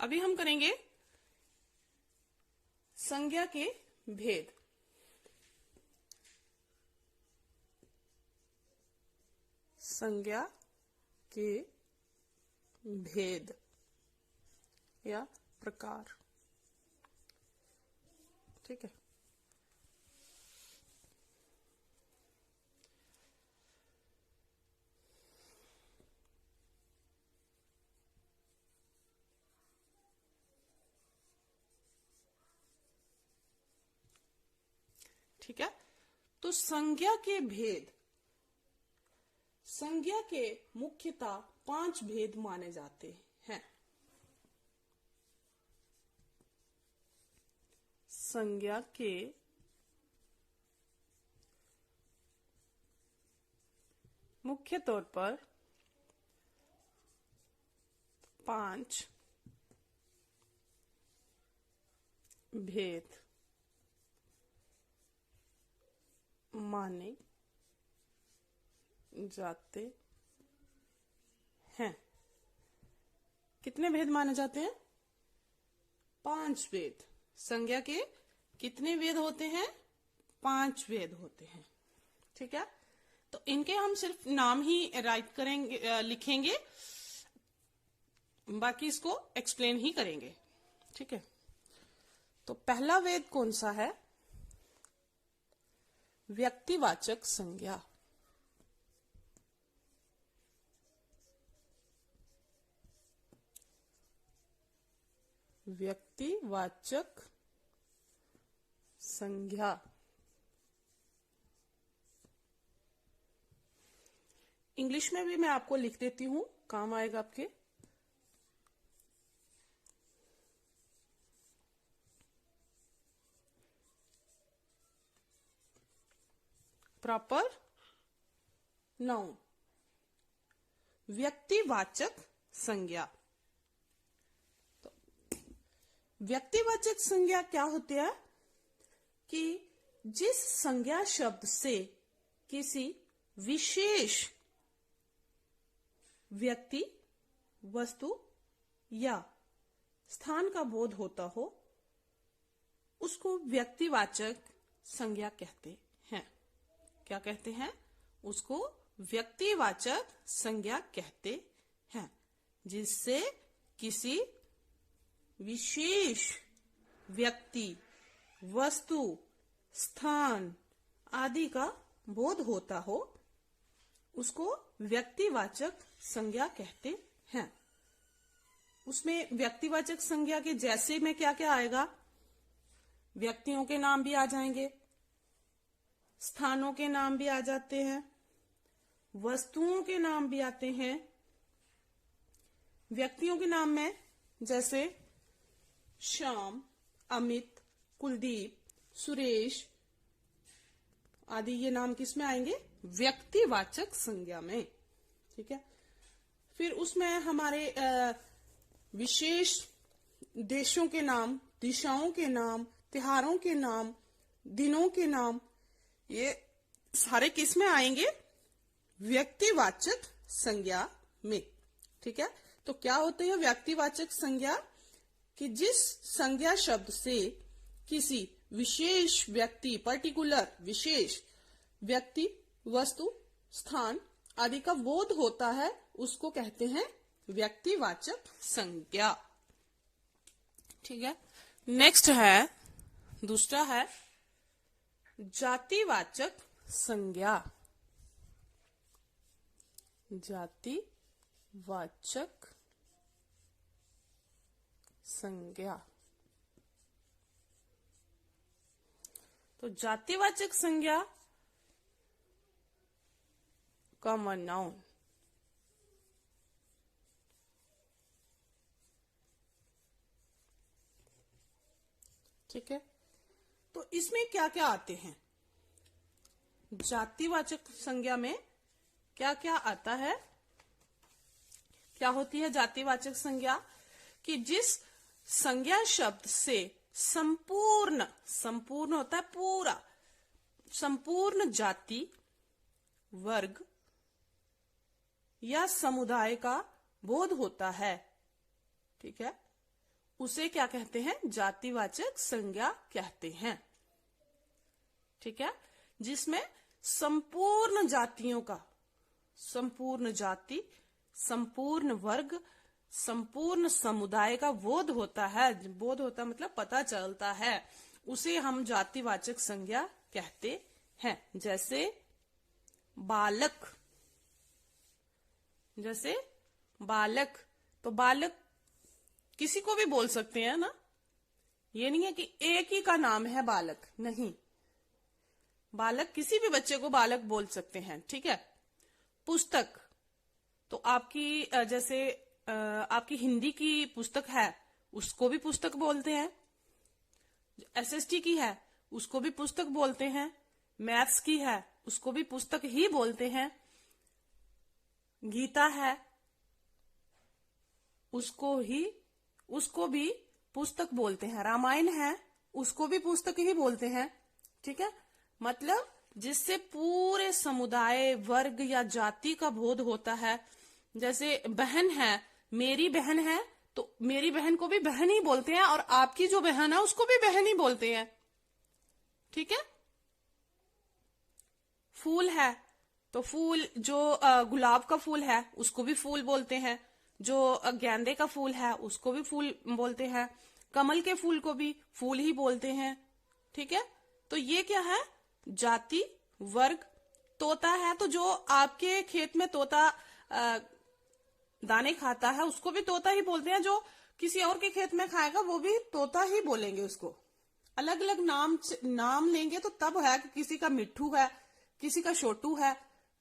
अभी हम करेंगे संज्ञा के भेद। संज्ञा के भेद या प्रकार। ठीक है। ठीक है, तो संज्ञा के भेद। संज्ञा के मुख्यतः 5 भेद माने जाते हैं। संज्ञा के मुख्य तौर पर 5 भेद माने जाते हैं। कितने भेद माने जाते हैं? 5 भेद। संज्ञा के कितने भेद होते हैं? 5 भेद होते हैं। ठीक है, तो इनके हम सिर्फ नाम ही राइट करेंगे, लिखेंगे, बाकी इसको एक्सप्लेन ही करेंगे। ठीक है, तो पहला भेद कौन सा है? व्यक्तिवाचक संज्ञा। व्यक्तिवाचक संज्ञा। इंग्लिश में भी मैं आपको लिख देती हूं, काम आएगा आपके। प्रॉपर नाउन, व्यक्तिवाचक संज्ञा। तो व्यक्तिवाचक संज्ञा क्या होती है? कि जिस संज्ञा शब्द से किसी विशेष व्यक्ति, वस्तु या स्थान का बोध होता हो, उसको व्यक्तिवाचक संज्ञा कहते हैं। क्या कहते हैं? उसको व्यक्तिवाचक संज्ञा कहते हैं, जिससे किसी विशेष व्यक्ति, वस्तु, स्थान आदि का बोध होता हो, उसको व्यक्तिवाचक संज्ञा कहते हैं। उसमें व्यक्तिवाचक संज्ञा के जैसे में क्या क्या आएगा? व्यक्तियों के नाम भी आ जाएंगे, स्थानों के नाम भी आ जाते हैं, वस्तुओं के नाम भी आते हैं। व्यक्तियों के नाम में जैसे श्याम, अमित, कुलदीप, सुरेश आदि, ये नाम किस में आएंगे? व्यक्तिवाचक संज्ञा में। ठीक है, फिर उसमें हमारे विशेष देशों के नाम, दिशाओं के नाम, त्योहारों के नाम, दिनों के नाम, ये सारे किस में आएंगे? व्यक्तिवाचक संज्ञा में। ठीक है, तो क्या होते हैं व्यक्तिवाचक संज्ञा? कि जिस संज्ञा शब्द से किसी विशेष व्यक्ति, पर्टिकुलर विशेष व्यक्ति, वस्तु, स्थान आदि का बोध होता है, उसको कहते हैं व्यक्तिवाचक संज्ञा। ठीक है, नेक्स्ट है, दूसरा है जातिवाचक संज्ञा। जातिवाचक संज्ञा। तो जातिवाचक संज्ञा कॉमन नाउन। ठीक है, तो इसमें क्या क्या आते हैं? जातिवाचक संज्ञा में क्या क्या आता है? क्या होती है जातिवाचक संज्ञा? कि जिस संज्ञा शब्द से संपूर्ण, संपूर्ण होता है पूरा, संपूर्ण जाति, वर्ग या समुदाय का बोध होता है। ठीक है, उसे क्या कहते हैं? जातिवाचक संज्ञा कहते हैं। ठीक है, जिसमें संपूर्ण जातियों का, संपूर्ण जाति, संपूर्ण वर्ग, संपूर्ण समुदाय का बोध होता है। बोध होता मतलब पता चलता है, उसे हम जातिवाचक संज्ञा कहते हैं। जैसे बालक, जैसे बालक, तो बालक किसी को भी बोल सकते हैं ना, ये नहीं है कि एक ही का नाम है बालक, नहीं, बालक किसी भी बच्चे को बालक बोल सकते हैं। ठीक है। पुस्तक, तो आपकी जैसे आपकी हिंदी की पुस्तक है, उसको भी पुस्तक बोलते हैं। एसएसटी की है, उसको भी पुस्तक बोलते हैं। मैथ्स की है, उसको भी पुस्तक ही बोलते हैं। गीता है, उसको भी पुस्तक बोलते हैं। रामायण है, उसको भी पुस्तक ही बोलते हैं। ठीक है, मतलब जिससे पूरे समुदाय, वर्ग या जाति का बोध होता है। जैसे बहन है, मेरी बहन है, तो मेरी बहन को भी बहन ही बोलते हैं, और आपकी जो बहन है उसको भी बहन ही बोलते हैं। ठीक है। फूल है, तो फूल जो गुलाब का फूल है उसको भी फूल बोलते हैं। जो गेंदे का फूल है उसको भी फूल बोलते हैं। कमल के फूल को भी फूल ही बोलते हैं। ठीक है, तो ये क्या है? जाति, वर्ग। तोता है, तो जो आपके खेत में तोता दाने खाता है उसको भी तोता ही बोलते हैं। जो किसी और के खेत में खाएगा वो भी तोता ही बोलेंगे उसको। अलग अलग नाम लेंगे तो तब है कि किसी का मिट्ठू है, किसी का छोटू है,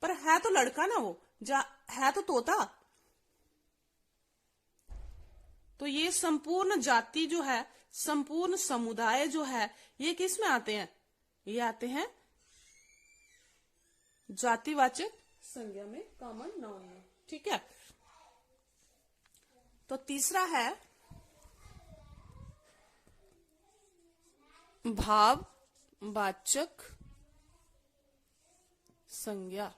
पर है तो लड़का ना वो, है तो तोता। तो ये संपूर्ण जाति जो है, संपूर्ण समुदाय जो है, ये किस में आते हैं? ये आते हैं जातिवाचक संज्ञा में, कॉमन नाउन में। ठीक है। तो तीसरा है भाववाचक संज्ञा।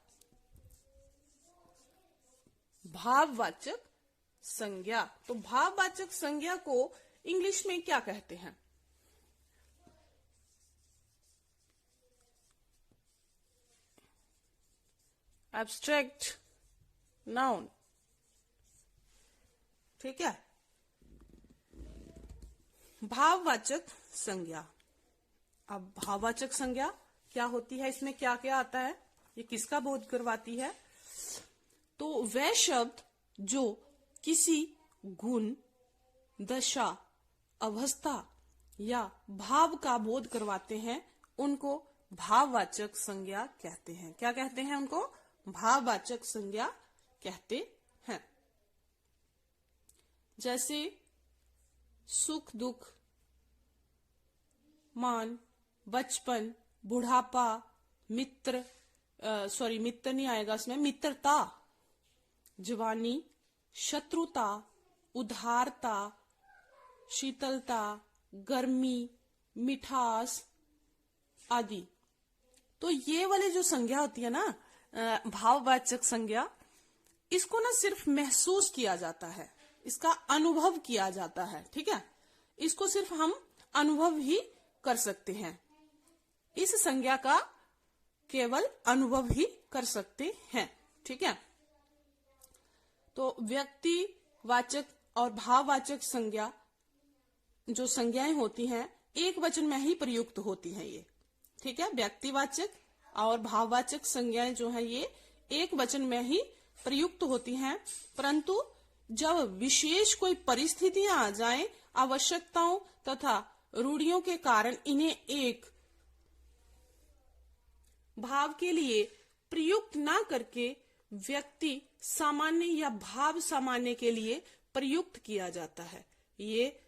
भाववाचक संज्ञा, तो भाववाचक संज्ञा को इंग्लिश में क्या कहते हैं? Abstract noun. ठीक है। भाववाचक संज्ञा। अब भाववाचक संज्ञा क्या होती है, इसमें क्या क्या आता है, ये किसका बोध करवाती है? तो वह शब्द जो किसी गुण, दशा, अवस्था या भाव का बोध करवाते हैं उनको भाववाचक संज्ञा कहते हैं। क्या कहते हैं उनको? भाववाचक संज्ञा कहते हैं। जैसे सुख, दुख, मान, बचपन, बुढ़ापा, मित्र नहीं आएगा इसमें, मित्रता, जवानी, शत्रुता, उदारता, शीतलता, गर्मी, मिठास आदि। तो ये वाली जो संज्ञा होती है ना, भाववाचक संज्ञा, इसको ना सिर्फ महसूस किया जाता है, इसका अनुभव किया जाता है। ठीक है, इसको सिर्फ हम अनुभव ही कर सकते हैं। इस संज्ञा का केवल अनुभव ही कर सकते हैं। ठीक है। तो व्यक्तिवाचक और भाववाचक संज्ञा जो संज्ञाएं होती हैं एक वचन में ही प्रयुक्त होती हैं ये। ठीक है, व्यक्तिवाचक और भाववाचक संज्ञाएं जो है ये एक वचन में ही प्रयुक्त होती हैं, परंतु जब विशेष कोई परिस्थितियां आ जाएं, आवश्यकताओं तथा रूढ़ियों के कारण इन्हें एक भाव के लिए प्रयुक्त ना करके व्यक्ति सामान्य या भाव सामान्य के लिए प्रयुक्त किया जाता है। ये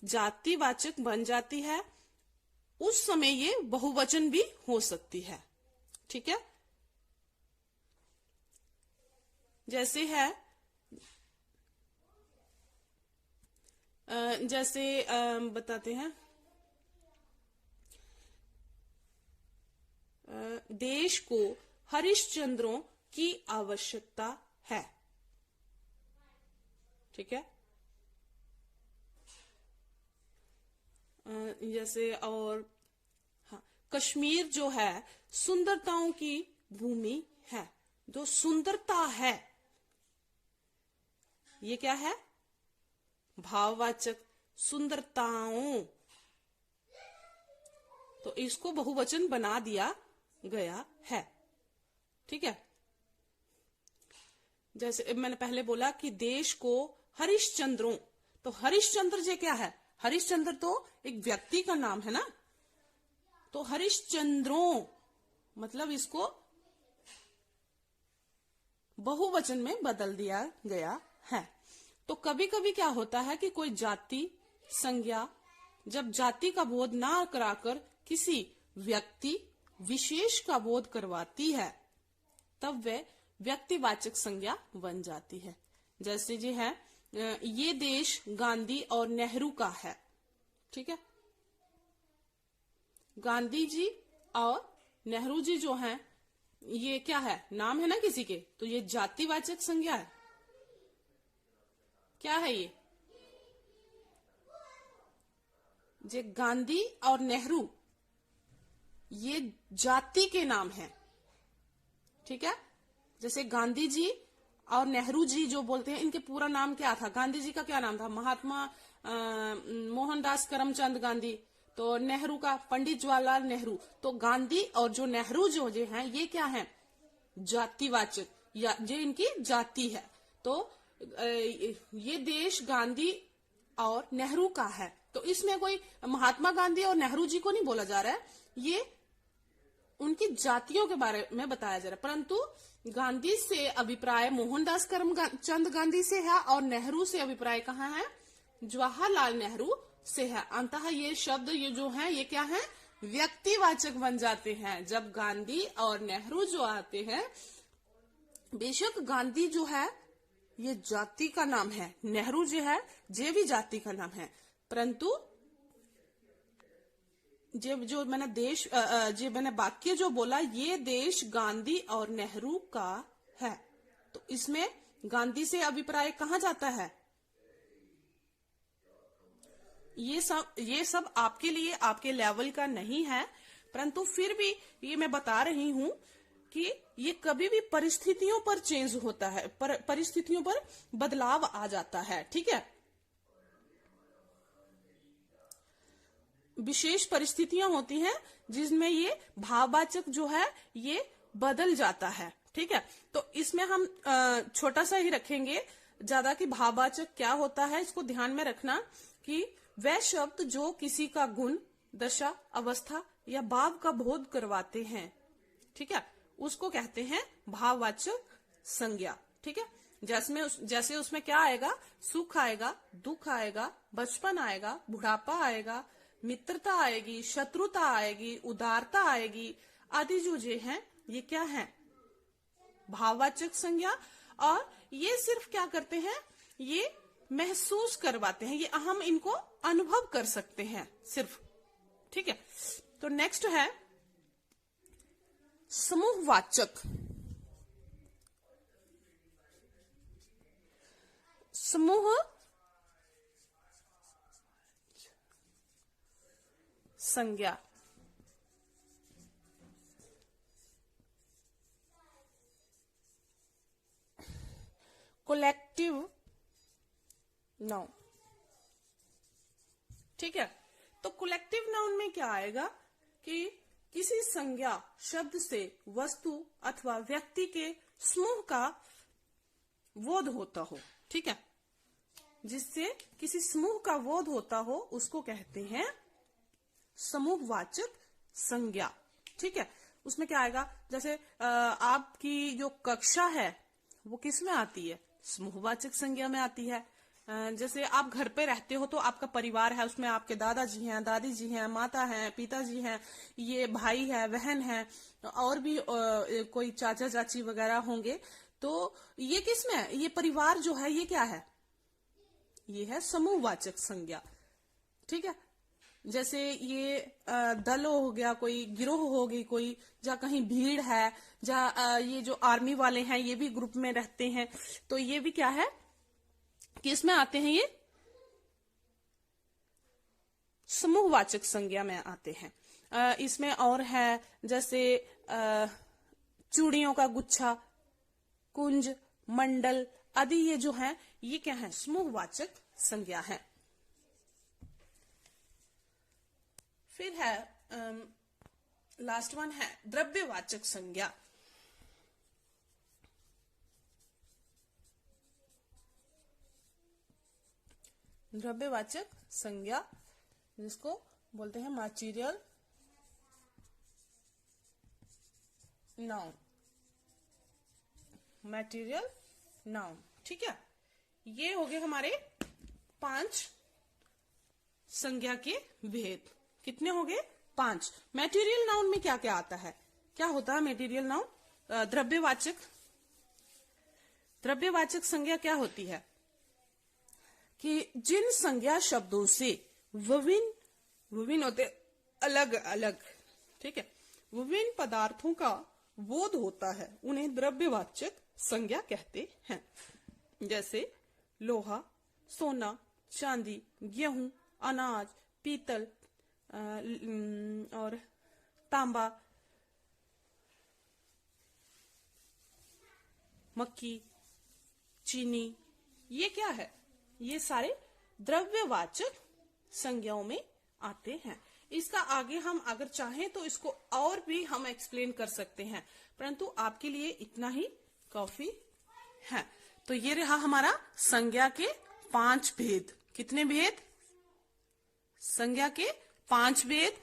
जातिवाचक बन जाती है। उस समय ये बहुवचन भी हो सकती है। ठीक है, जैसे है बताते हैं, देश को हरिश्चंद्रों की आवश्यकता है। ठीक है, जैसे और हाँ, कश्मीर जो है सुंदरताओं की भूमि है। जो सुंदरता है ये क्या है? भाववाचक। सुंदरताओं, तो इसको बहुवचन बना दिया गया है। ठीक है। जैसे मैंने पहले बोला कि देश को हरिश्चंद्रों, तो हरिश्चंद्र जी क्या है? हरिश्चंद्र तो एक व्यक्ति का नाम है ना, तो हरिश्चंद्रों मतलब इसको बहुवचन में बदल दिया गया है। तो कभी कभी क्या होता है कि कोई जाति संज्ञा जब जाति का बोध ना कराकर किसी व्यक्ति विशेष का बोध करवाती है तब वह व्यक्तिवाचक संज्ञा बन जाती है। जैसे जी है ये देश गांधी और नेहरू का है। ठीक है। गांधी जी और नेहरू जी जो हैं ये क्या है? नाम है ना किसी के, तो ये जातिवाचक संज्ञा है। क्या है ये? जे गांधी और नेहरू ये जाति के नाम है। ठीक है। जैसे गांधी जी और नेहरू जी जो बोलते हैं, इनके पूरा नाम क्या था? गांधी जी का क्या नाम था? महात्मा मोहनदास करमचंद गांधी। तो नेहरू का पंडित जवाहरलाल नेहरू। तो गांधी और जो नेहरू जो हैं ये क्या है? जातिवाचक, या जो इनकी जाति है। तो ये देश गांधी और नेहरू का है। तो इसमें कोई महात्मा गांधी और नेहरू जी को नहीं बोला जा रहा है, ये उनकी जातियों के बारे में बताया जा रहा है। परंतु गांधी से अभिप्राय मोहनदास करमचंद गांधी से है और नेहरू से अभिप्राय कहाँ है? जवाहरलाल नेहरू से है। अंततः ये शब्द ये जो है ये क्या है? व्यक्तिवाचक बन जाते हैं। जब गांधी और नेहरू जो आते हैं, बेशक गांधी जो है ये जाति का नाम है, नेहरू जो है ये भी जाति का नाम है, परंतु जो मैंने देश जो मैंने वाक्य जो बोला ये देश गांधी और नेहरू का है, तो इसमें गांधी से अभिप्राय कहाँ जाता है? ये सब आपके लिए आपके लेवल का नहीं है, परंतु फिर भी ये मैं बता रही हूं कि ये कभी भी परिस्थितियों पर चेंज होता है, परिस्थितियों पर बदलाव आ जाता है। ठीक है। विशेष परिस्थितियां होती हैं जिसमें ये भाववाचक जो है ये बदल जाता है। ठीक है। तो इसमें हम छोटा सा ही रखेंगे, ज्यादा कि भाववाचक क्या होता है इसको ध्यान में रखना कि वह शब्द जो किसी का गुण, दशा, अवस्था या भाव का बोध करवाते हैं, ठीक है, उसको कहते हैं भाववाचक संज्ञा। ठीक है। जैसे उसमें क्या आएगा? सुख आएगा, दुख आएगा, बचपन आएगा, बुढ़ापा आएगा, मित्रता आएगी, शत्रुता आएगी, उदारता आएगी, आदि जो हैं ये क्या है? भाववाचक संज्ञा। और ये सिर्फ क्या करते हैं? ये महसूस करवाते हैं, ये हम इनको अनुभव कर सकते हैं सिर्फ। ठीक है। तो नेक्स्ट है समूहवाचक। समूह संज्ञा। Collective noun. ठीक है। तो कोलेक्टिव नाउन में क्या आएगा कि किसी संज्ञा शब्द से वस्तु अथवा व्यक्ति के समूह का बोध होता हो। ठीक है। जिससे किसी समूह का बोध होता हो उसको कहते हैं समूहवाचक संज्ञा। ठीक है। उसमें क्या आएगा? जैसे आपकी जो कक्षा है वो किस में आती है? समूहवाचक संज्ञा में आती है। जैसे आप घर पे रहते हो तो आपका परिवार है, उसमें आपके दादाजी हैं, दादी जी हैं, माता हैं, पिताजी हैं, ये भाई है, बहन है, और भी कोई चाचा चाची वगैरह होंगे। तो ये किस में है? ये परिवार जो है ये क्या है? ये है समूहवाचक संज्ञा। ठीक है। जैसे ये दल हो गया, कोई गिरोह होगी, कोई जहाँ कहीं भीड़ है, जहाँ ये जो आर्मी वाले हैं ये भी ग्रुप में रहते हैं, तो ये भी क्या है? किस में आते हैं? ये समूहवाचक संज्ञा में आते हैं। इसमें और है जैसे चूड़ियों का गुच्छा, कुंज, मंडल आदि, ये जो है ये क्या है, समूहवाचक संज्ञा है। फिर है लास्ट वन है द्रव्यवाचक संज्ञा। द्रव्यवाचक संज्ञा जिसको बोलते हैं मटीरियल नाउन, मटेरियल नाउन। ठीक है, ये हो गए हमारे 5 संज्ञा के भेद। कितने हो गए? 5। मटेरियल नाउन में क्या क्या आता है? क्या होता है मटेरियल नाउन? द्रव्यवाचक संज्ञा क्या होती है कि जिन संज्ञा शब्दों से विभिन्न होते अलग अलग, ठीक है, विभिन्न पदार्थों का बोध होता है, उन्हें द्रव्यवाचक संज्ञा कहते हैं। जैसे लोहा, सोना, चांदी, गेहूं, अनाज, पीतल और तांबा, मक्की, चीनी, ये क्या है? ये सारे द्रव्यवाचक संज्ञाओं में आते हैं। इसका आगे हम अगर चाहें तो इसको और भी हम एक्सप्लेन कर सकते हैं, परंतु आपके लिए इतना ही काफी है। तो ये रहा हमारा संज्ञा के 5 भेद। कितने भेद? संज्ञा के 5 भेद।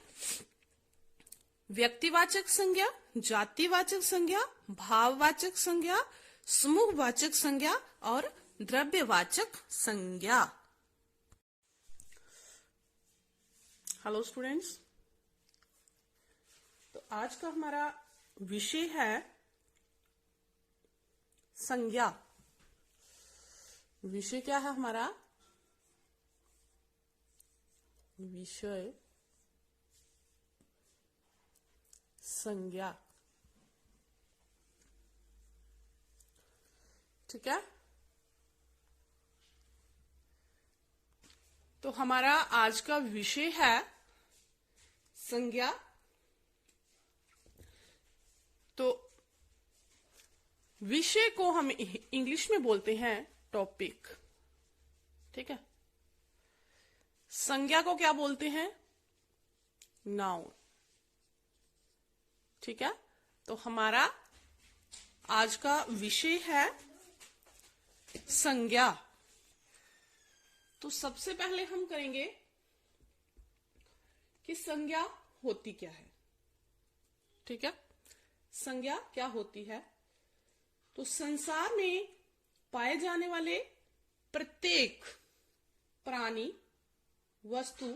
व्यक्तिवाचक संज्ञा, जातिवाचक संज्ञा, भाववाचक संज्ञा, समूहवाचक संज्ञा और द्रव्यवाचक संज्ञा। हेलो स्टूडेंट्स, तो आज का हमारा विषय है संज्ञा। विषय क्या है हमारा? विषय संज्ञा। ठीक है, तो हमारा आज का विषय है संज्ञा। तो विषय को हम इंग्लिश में बोलते हैं टॉपिक। ठीक है, संज्ञा को क्या बोलते हैं? नाउन। ठीक है, तो हमारा आज का विषय है संज्ञा। तो सबसे पहले हम करेंगे कि संज्ञा होती क्या है। ठीक है, संज्ञा क्या होती है? तो संसार में पाए जाने वाले प्रत्येक प्राणी, वस्तु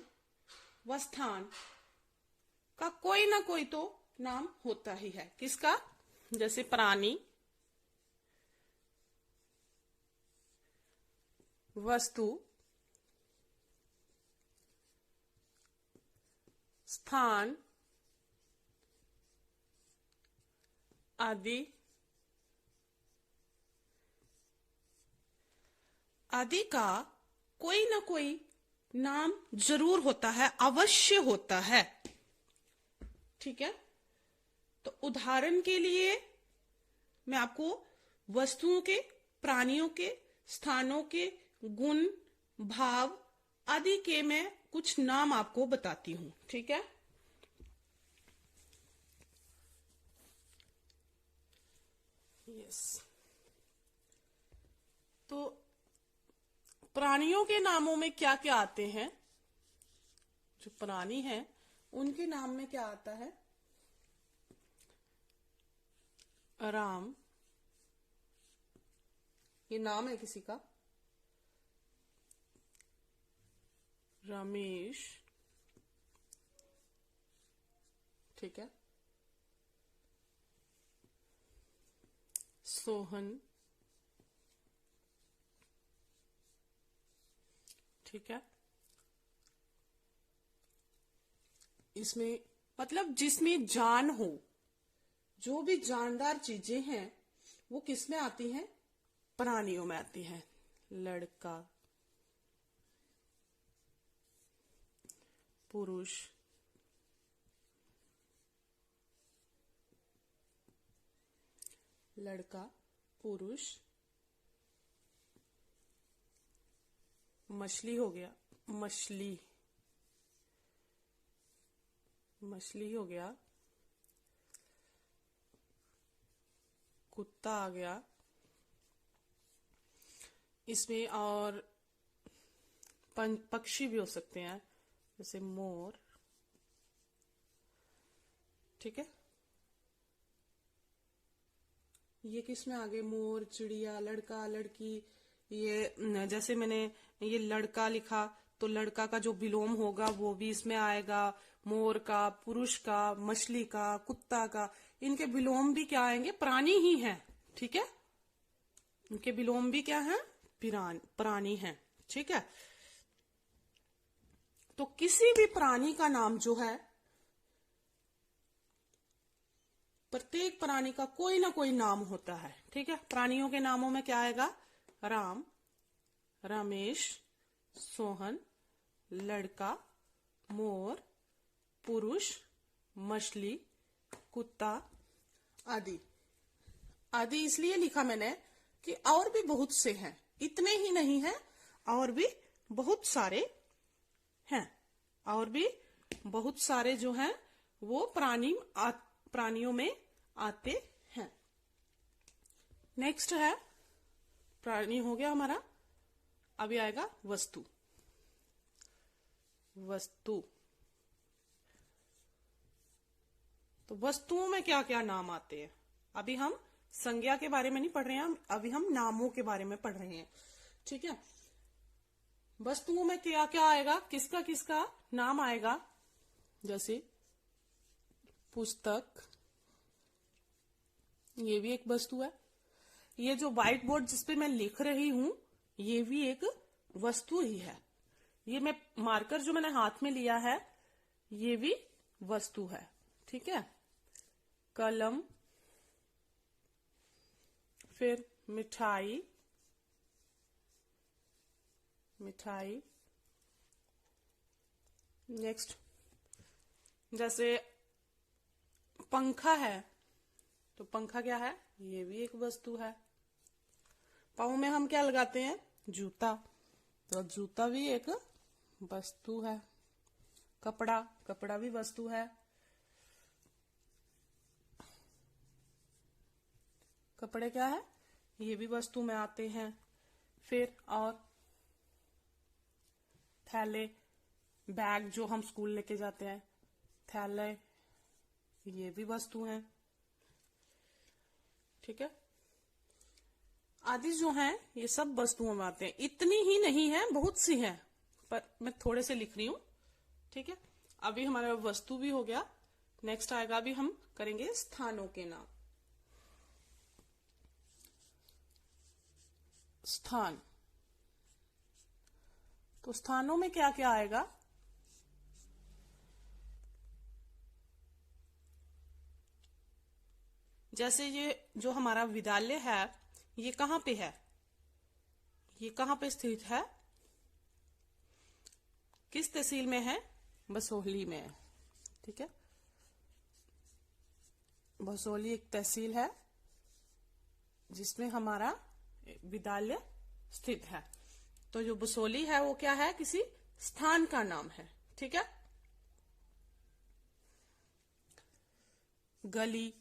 व स्थान का कोई ना कोई तो नाम होता ही है। किसका? जैसे प्राणी, वस्तु, स्थान आदि का कोई ना कोई नाम जरूर होता है, अवश्य होता है। ठीक है, तो उदाहरण के लिए मैं आपको वस्तुओं के, प्राणियों के, स्थानों के गुण, भाव आदि के मैं कुछ नाम आपको बताती हूं। ठीक है, यस। तो प्राणियों के नामों में क्या क्या आते हैं? जो प्राणी हैं उनके नाम में क्या आता है? राम, ये नाम है किसी का। रमेश, ठीक है, सोहन, ठीक है। इसमें मतलब जिसमें जान हो, जो भी जानदार चीजें हैं वो किस में आती हैं? प्राणियों में आती हैं। लड़का, पुरुष, लड़का, पुरुष, मछली हो गया, मछली, मछली हो गया, कुत्ता आ गया। इसमें और पक्षी भी हो सकते हैं, जैसे मोर, ठीक है। ये किस में आ गए? मोर, चिड़िया, लड़का, लड़की। ये जैसे मैंने ये लड़का लिखा तो लड़का का जो विलोम होगा वो भी इसमें आएगा, मोर का, पुरुष का, मछली का, कुत्ता का। इनके विलोम भी क्या आएंगे? प्राणी ही हैं, ठीक है। इनके विलोम भी क्या है? प्राणी हैं, ठीक है। तो किसी भी प्राणी का नाम जो है, प्रत्येक प्राणी का कोई ना कोई नाम होता है, ठीक है। प्राणियों के नामों में क्या आएगा? राम, रमेश, सोहन, लड़का, मोर, पुरुष, मछली, कुत्ता आदि। आदि इसलिए लिखा मैंने कि और भी बहुत से हैं, इतने ही नहीं हैं, और भी बहुत सारे हैं, और भी बहुत सारे जो हैं वो प्राणियों में आते हैं। नेक्स्ट है, प्राणी हो गया हमारा, अभी आएगा वस्तु। वस्तु, तो वस्तुओं में क्या क्या नाम आते हैं? अभी हम संज्ञा के बारे में नहीं पढ़ रहे हैं, अभी हम नामों के बारे में पढ़ रहे हैं, ठीक है। वस्तुओं में क्या क्या आएगा? किसका किसका नाम आएगा? जैसे पुस्तक, ये भी एक वस्तु है। ये जो व्हाइट बोर्ड जिसपे मैं लिख रही हूं, ये भी एक वस्तु ही है। ये मैं मार्कर जो मैंने हाथ में लिया है, ये भी वस्तु है, ठीक है। कलम, फिर मिठाई, मिठाई। नेक्स्ट, जैसे पंखा है, तो पंखा क्या है? ये भी एक वस्तु है। पाँव में हम क्या लगाते हैं? जूता, तो जूता भी एक वस्तु है। कपड़ा, कपड़ा भी वस्तु है। कपड़े क्या है? ये भी वस्तु में आते हैं। फिर और थैले, बैग जो हम स्कूल लेके जाते हैं, थैले, ये भी वस्तु हैं, ठीक है। आदि जो हैं ये सब वस्तुओं में आते हैं। इतनी ही नहीं है, बहुत सी हैं, पर मैं थोड़े से लिख रही हूं, ठीक है। अभी हमारा वस्तु भी हो गया। नेक्स्ट आएगा, अभी हम करेंगे स्थानों के नाम। स्थान, तो स्थानों में क्या क्या आएगा? जैसे ये जो हमारा विद्यालय है, ये कहाँ पे है? ये कहाँ पे स्थित है? किस तहसील में है? बसोहली में, ठीक है। बसोहली एक तहसील है जिसमें हमारा विद्यालय स्थित है। तो जो बसोहली है वो क्या है? किसी स्थान का नाम है, ठीक है। गली,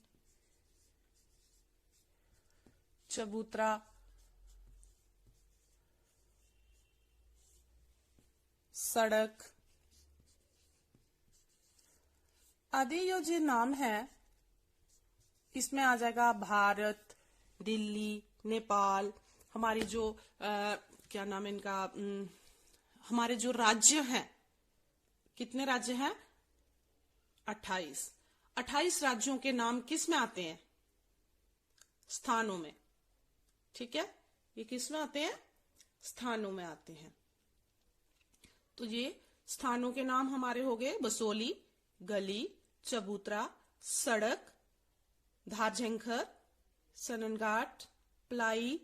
चबूतरा, सड़क आदि जो नाम है, इसमें आ जाएगा भारत, दिल्ली, नेपाल। हमारी जो क्या नाम है इनका, हमारे जो राज्य हैं, कितने राज्य हैं? 28। 28 राज्यों के नाम किस में आते हैं? स्थानों में, ठीक है। ये किस में आते हैं? स्थानों में आते हैं। तो ये स्थानों के नाम हमारे हो गए बसोहली, गली, चबूतरा, सड़क, धारझंखर, सननघाट, प्लाई,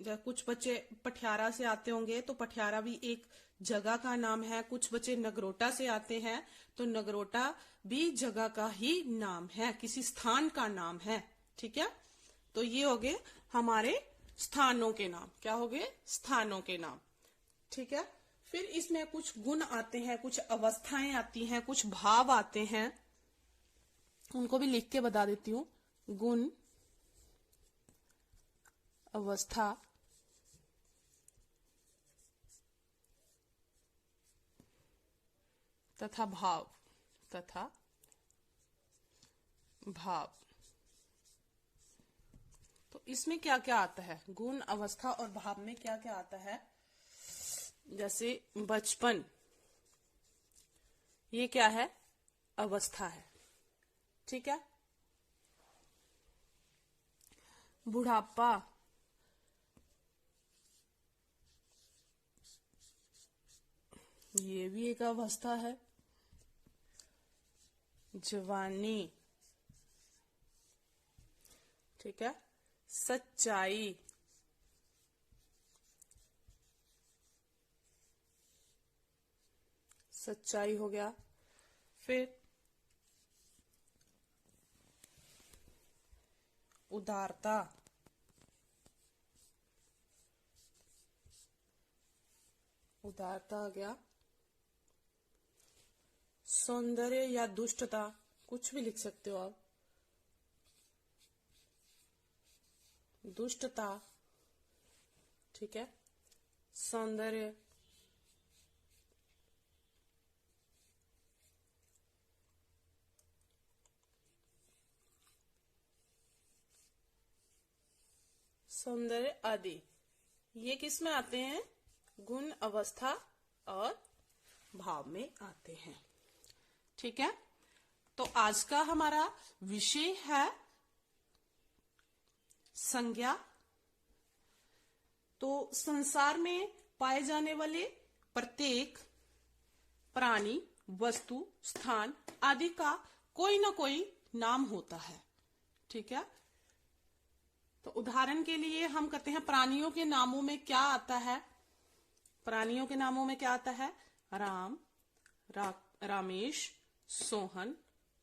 कुछ बच्चे पटियाला से आते होंगे तो पटियाला भी एक जगह का नाम है। कुछ बच्चे नगरोटा से आते हैं तो नगरोटा भी जगह का ही नाम है, किसी स्थान का नाम है। ठीक है, तो ये हो गए हमारे स्थानों के नाम। क्या हो गए? स्थानों के नाम। ठीक है, फिर इसमें कुछ गुण आते हैं, कुछ अवस्थाएं आती हैं, कुछ भाव आते हैं, उनको भी लिख के बता देती हूँ। गुण, अवस्था, तथा भाव, तथा भाव। तो इसमें क्या क्या आता है? गुण, अवस्था और भाव में क्या क्या आता है? जैसे बचपन, ये क्या है? अवस्था है। ठीक है, बुढ़ापा, ये भी एक अवस्था है। जवानी, ठीक है, सच्चाई, सच्चाई हो गया। फिर उदारता, उदारता आ गया। सौंदर्य या दुष्टता, कुछ भी लिख सकते हो आप। दुष्टता, ठीक है, सौंदर्य, सौंदर्य आदि, ये किस में आते हैं? गुण, अवस्था और भाव में आते हैं। ठीक है, तो आज का हमारा विषय है संज्ञा। तो संसार में पाए जाने वाले प्रत्येक प्राणी, वस्तु, स्थान आदि का कोई ना कोई नाम होता है। ठीक है, तो उदाहरण के लिए हम कहते हैं प्राणियों के नामों में क्या आता है? प्राणियों के नामों में क्या आता है? राम, रामेश, सोहन,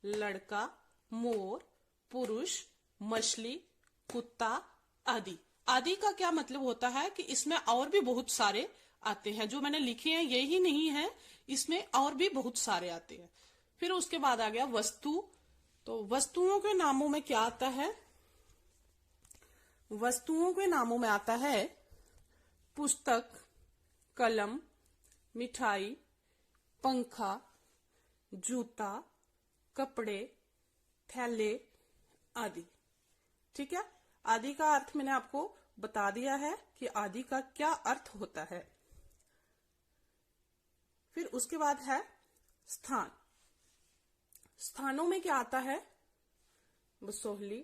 लड़का, मोर, पुरुष, मछली, कुत्ता आदि। आदि का क्या मतलब होता है कि इसमें और भी बहुत सारे आते हैं, जो मैंने लिखे हैं यही नहीं है, इसमें और भी बहुत सारे आते हैं। फिर उसके बाद आ गया वस्तु। तो वस्तुओं के नामों में क्या आता है? वस्तुओं के नामों में आता है पुस्तक, कलम, मिठाई, पंखा, जूता, कपड़े, थैले आदि। ठीक है, आदि का अर्थ मैंने आपको बता दिया है कि आदि का क्या अर्थ होता है। फिर उसके बाद है स्थान। स्थानों में क्या आता है? बसोहली,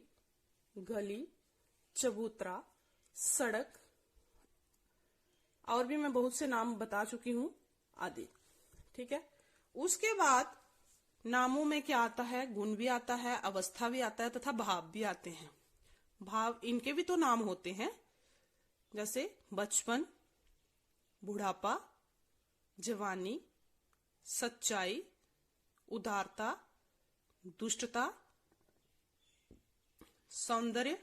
गली, चबूतरा, सड़क, और भी मैं बहुत से नाम बता चुकी हूं आदि। ठीक है, उसके बाद नामों में क्या आता है? गुण भी आता है, अवस्था भी आता है तथा भाव भी आते हैं। भाव, इनके भी तो नाम होते हैं, जैसे बचपन, बुढ़ापा, जवानी, सच्चाई, उदारता, दुष्टता, सौंदर्य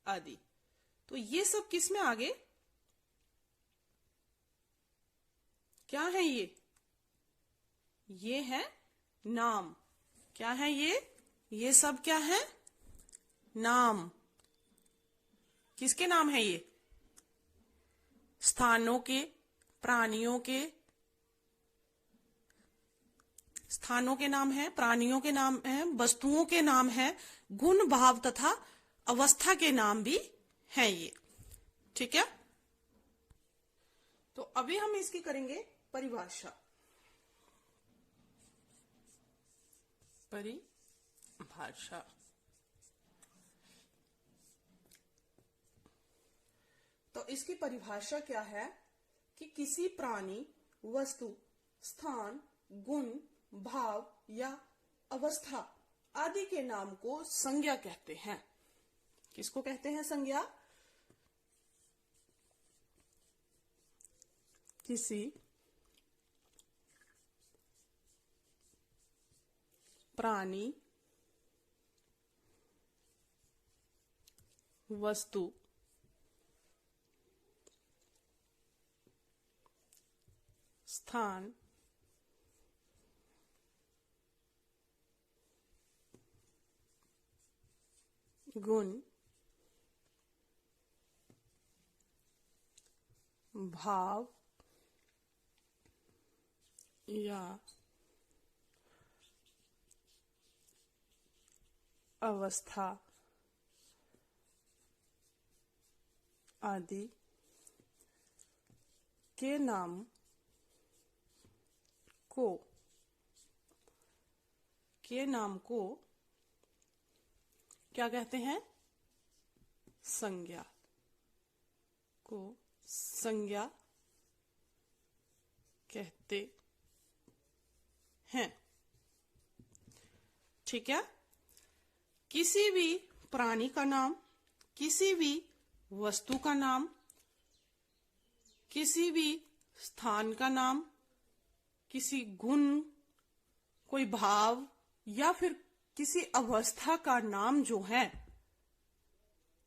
आदि। तो ये सब किस में आगे? क्या है ये? ये है नाम। क्या है ये? ये सब क्या है? नाम। किसके नाम है ये? स्थानों के, प्राणियों के। स्थानों के नाम है, प्राणियों के नाम है, वस्तुओं के नाम है, गुण, भाव तथा अवस्था के नाम भी हैं ये। ठीक है, तो अभी हम इसकी करेंगे परिभाषा। परिभाषा, तो इसकी परिभाषा क्या है कि किसी प्राणी, वस्तु, स्थान, गुण, भाव या अवस्था आदि के नाम को संज्ञा कहते हैं। किसको कहते हैं? संज्ञा। किसी प्राणी, वस्तु, स्थान, गुण, भाव या अवस्था आदि के नाम को क्या कहते हैं? संज्ञा को संज्ञा कहते हैं। ठीक है। किसी भी प्राणी का नाम, किसी भी वस्तु का नाम, किसी भी स्थान का नाम, किसी गुण, कोई भाव या फिर किसी अवस्था का नाम जो है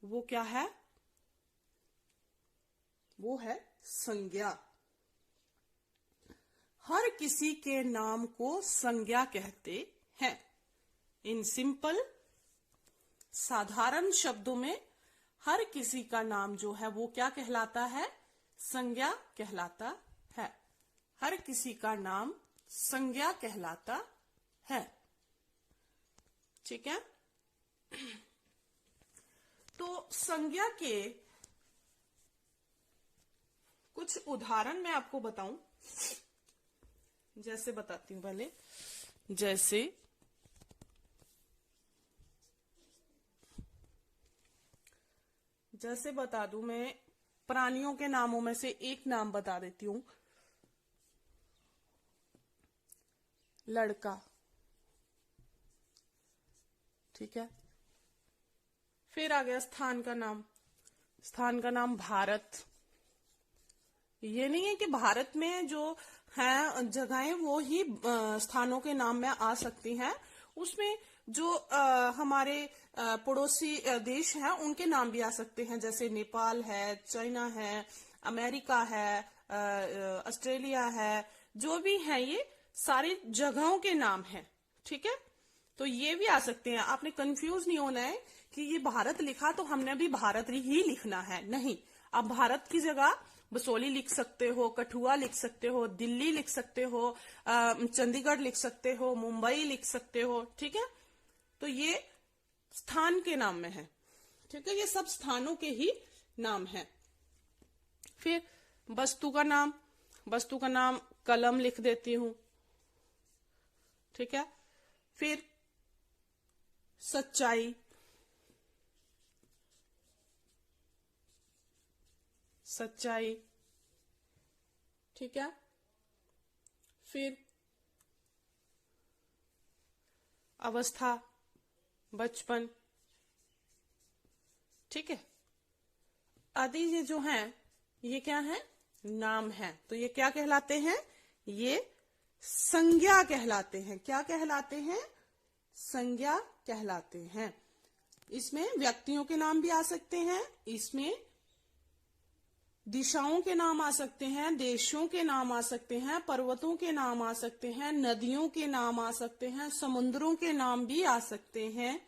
वो क्या है? वो है संज्ञा। हर किसी के नाम को संज्ञा कहते हैं। इन सिंपल, साधारण शब्दों में हर किसी का नाम जो है वो क्या कहलाता है? संज्ञा कहलाता है। हर किसी का नाम संज्ञा कहलाता है। ठीक है। तो संज्ञा के कुछ उदाहरण मैं आपको बताऊं। जैसे बताती हूं पहले। जैसे बता दूं, मैं प्राणियों के नामों में से एक नाम बता देती हूं। लड़का। ठीक है। फिर आ गया स्थान का नाम। स्थान का नाम भारत। ये नहीं है कि भारत में जो है जगहें वो ही स्थानों के नाम में आ सकती हैं। उसमें जो हमारे पड़ोसी देश हैं उनके नाम भी आ सकते हैं। जैसे नेपाल है, चाइना है, अमेरिका है, ऑस्ट्रेलिया है, जो भी है ये सारी जगहों के नाम हैं। ठीक है। तो ये भी आ सकते हैं। आपने कंफ्यूज नहीं होना है कि ये भारत लिखा तो हमने भी भारत ही लिखना है, नहीं। आप भारत की जगह बसोली लिख सकते हो, कठुआ लिख सकते हो, दिल्ली लिख सकते हो, चंडीगढ़ लिख सकते हो, मुंबई लिख सकते हो। ठीक है। तो ये स्थान के नाम में है। ठीक है। ये सब स्थानों के ही नाम है। फिर वस्तु का नाम। वस्तु का नाम कलम लिख देती हूं। ठीक है। फिर सच्चाई। सच्चाई। ठीक है। फिर अवस्था, बचपन। ठीक है। आदि ये जो है ये क्या है? नाम है। तो ये क्या कहलाते हैं? ये संज्ञा कहलाते हैं। क्या कहलाते हैं? संज्ञा कहलाते हैं। इसमें व्यक्तियों के नाम भी आ सकते हैं। इसमें दिशाओं के नाम आ सकते हैं, देशों के नाम आ सकते हैं, पर्वतों के नाम आ सकते हैं, नदियों के नाम आ सकते हैं, समुद्रों के नाम भी आ सकते हैं,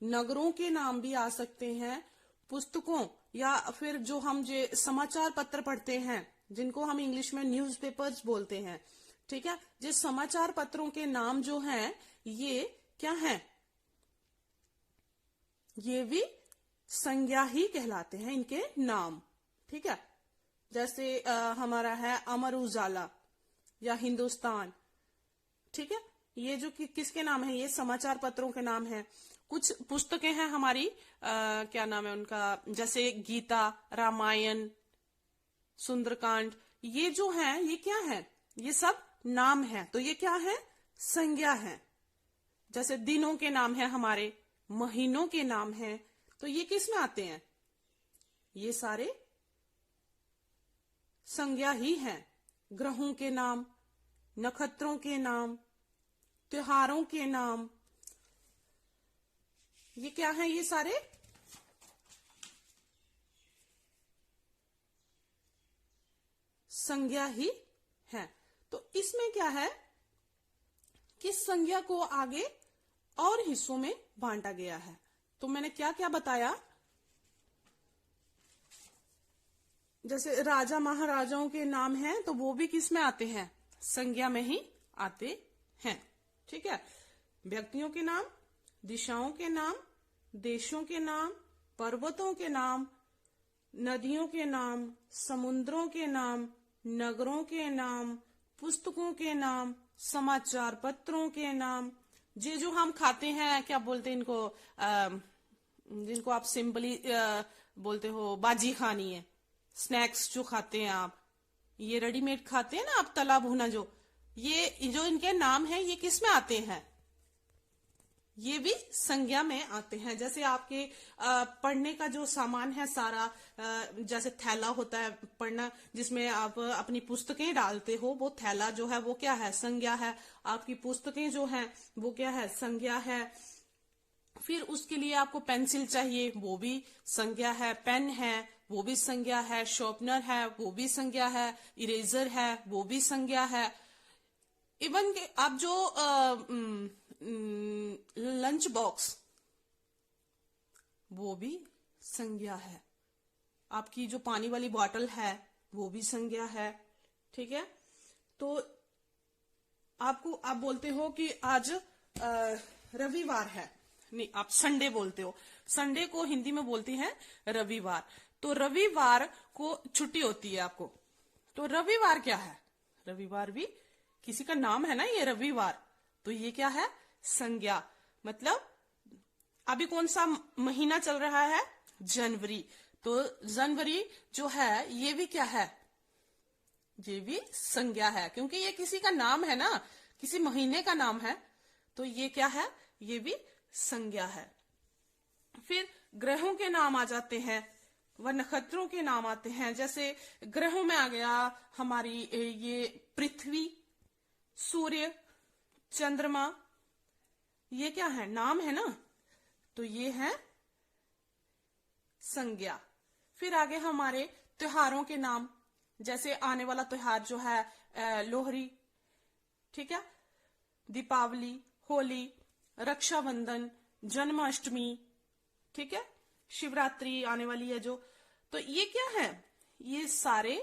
नगरों के नाम भी आ सकते हैं, पुस्तकों या फिर जो हम जो समाचार पत्र पढ़ते हैं, जिनको हम इंग्लिश में न्यूज़पेपर्स बोलते हैं। ठीक है। जिस समाचार पत्रों के नाम जो हैं ये क्या हैं? ये भी संज्ञा ही कहलाते हैं, इनके नाम। ठीक है। जैसे हमारा है अमर उजाला या हिंदुस्तान। ठीक है। ये जो किसके नाम है? ये समाचार पत्रों के नाम है। कुछ पुस्तकें हैं हमारी, क्या नाम है उनका? जैसे गीता, रामायण, सुंदरकांड। ये जो है ये क्या है? ये सब नाम है। तो ये क्या है? संज्ञा है। जैसे दिनों के नाम है हमारे, महीनों के नाम है। तो ये किस में आते हैं? ये सारे संज्ञा ही हैं। ग्रहों के नाम, नक्षत्रों के नाम, त्योहारों के नाम, ये क्या है? ये सारे संज्ञा ही है। तो इसमें क्या है कि संज्ञा को आगे और हिस्सों में बांटा गया है। तो मैंने क्या क्या बताया, जैसे राजा महाराजाओं के नाम हैं तो वो भी किस में आते हैं? संज्ञा में ही आते हैं। ठीक है, व्यक्तियों के नाम, दिशाओं के नाम, देशों के नाम, पर्वतों के नाम, नदियों के नाम, समुद्रों के नाम, नगरों के नाम, पुस्तकों के नाम, समाचार पत्रों के नाम, ये जो हम खाते हैं, क्या बोलते हैं इनको, जिनको आप सिंपली बोलते हो बाजी खानी है, स्नैक्स जो खाते हैं आप, ये रेडीमेड खाते हैं ना आप, तला भुना, ये जो इनके नाम है ये किस में आते हैं? ये भी संज्ञा में आते हैं। जैसे आपके पढ़ने का जो सामान है सारा, जैसे थैला होता है पढ़ना, जिसमें आप अपनी पुस्तकें डालते हो, वो थैला जो है वो क्या है? संज्ञा है। आपकी पुस्तकें जो हैं वो क्या है? संज्ञा है। फिर उसके लिए आपको पेंसिल चाहिए, वो भी संज्ञा है। पेन है, वो भी संज्ञा है। शार्पनर है, वो भी संज्ञा है। इरेजर है, वो भी संज्ञा है। इवन के आप जो लंच बॉक्स, वो भी संज्ञा है। आपकी जो पानी वाली बॉटल है वो भी संज्ञा है। ठीक है, तो आप बोलते हो कि आज रविवार है, नहीं आप संडे बोलते हो, संडे को हिंदी में बोलते हैं रविवार। तो रविवार को छुट्टी होती है आपको, तो रविवार क्या है? रविवार भी किसी का नाम है ना, ये रविवार, तो ये क्या है? संज्ञा। मतलब अभी कौन सा महीना चल रहा है? जनवरी। तो जनवरी जो है ये भी क्या है? ये भी संज्ञा है, क्योंकि ये किसी का नाम है ना, किसी महीने का नाम है, तो ये क्या है? ये भी संज्ञा है। फिर ग्रहों के नाम आ जाते हैं, व नक्षत्रों के नाम आते हैं। जैसे ग्रहों में आ गया हमारी ये पृथ्वी, सूर्य, चंद्रमा, ये क्या है? नाम है ना, तो ये है संज्ञा। फिर आगे हमारे त्योहारों के नाम, जैसे आने वाला त्योहार जो है लोहरी, ठीक है, दीपावली, होली, रक्षाबंधन, जन्माष्टमी, ठीक है, शिवरात्रि आने वाली है जो, तो ये क्या है? ये सारे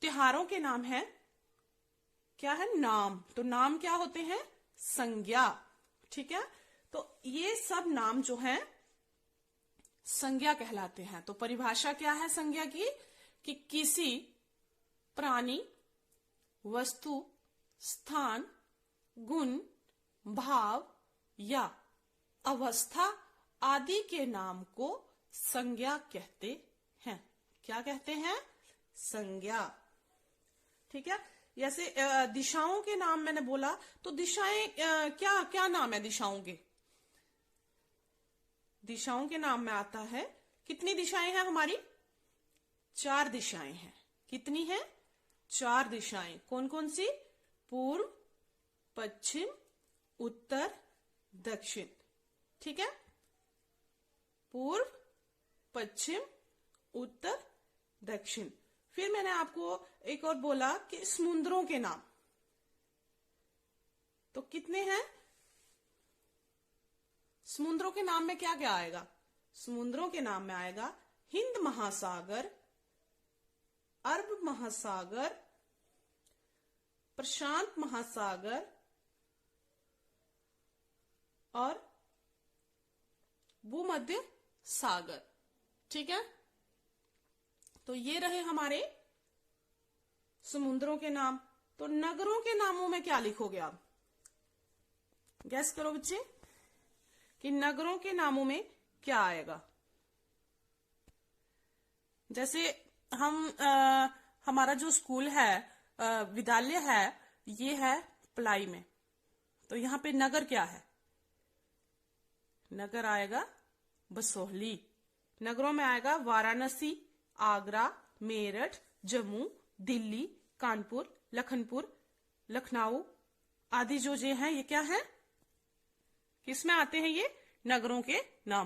त्योहारों के नाम है। क्या है? नाम। तो नाम क्या होते हैं? संज्ञा। ठीक है, तो ये सब नाम जो हैं संज्ञा कहलाते हैं। तो परिभाषा क्या है संज्ञा की? कि किसी प्राणी, वस्तु, स्थान, गुण, भाव या अवस्था आदि के नाम को संज्ञा कहते हैं। क्या कहते हैं? संज्ञा। ठीक है, जैसे दिशाओं के नाम मैंने बोला, तो दिशाएं क्या क्या नाम है दिशाओं के? दिशाओं के नाम में आता है, कितनी दिशाएं हैं हमारी? 4 दिशाएं हैं। कितनी हैं? 4 दिशाएं। कौन कौन सी? पूर्व, पश्चिम, उत्तर, दक्षिण। ठीक है, पूर्व, पश्चिम, उत्तर, दक्षिण। फिर मैंने आपको एक और बोला कि समुद्रों के नाम, तो कितने हैं? समुद्रों के नाम में क्या क्या आएगा? समुद्रों के नाम में आएगा हिंद महासागर, अरब महासागर, प्रशांत महासागर और भूमध्य सागर। ठीक है, तो ये रहे हमारे समुद्रों के नाम। तो नगरों के नामों में क्या लिखोगे आप? गैस करो बच्चे कि नगरों के नामों में क्या आएगा। जैसे हमारा जो स्कूल है, विद्यालय है, ये है पलाई में, तो यहां पे नगर क्या है? नगर आएगा बसोहली। नगरों में आएगा वाराणसी, आगरा, मेरठ, जम्मू, दिल्ली, कानपुर, लखनपुर, लखनऊ आदि जो ये हैं ये क्या है, किसमें आते हैं, ये नगरों के नामों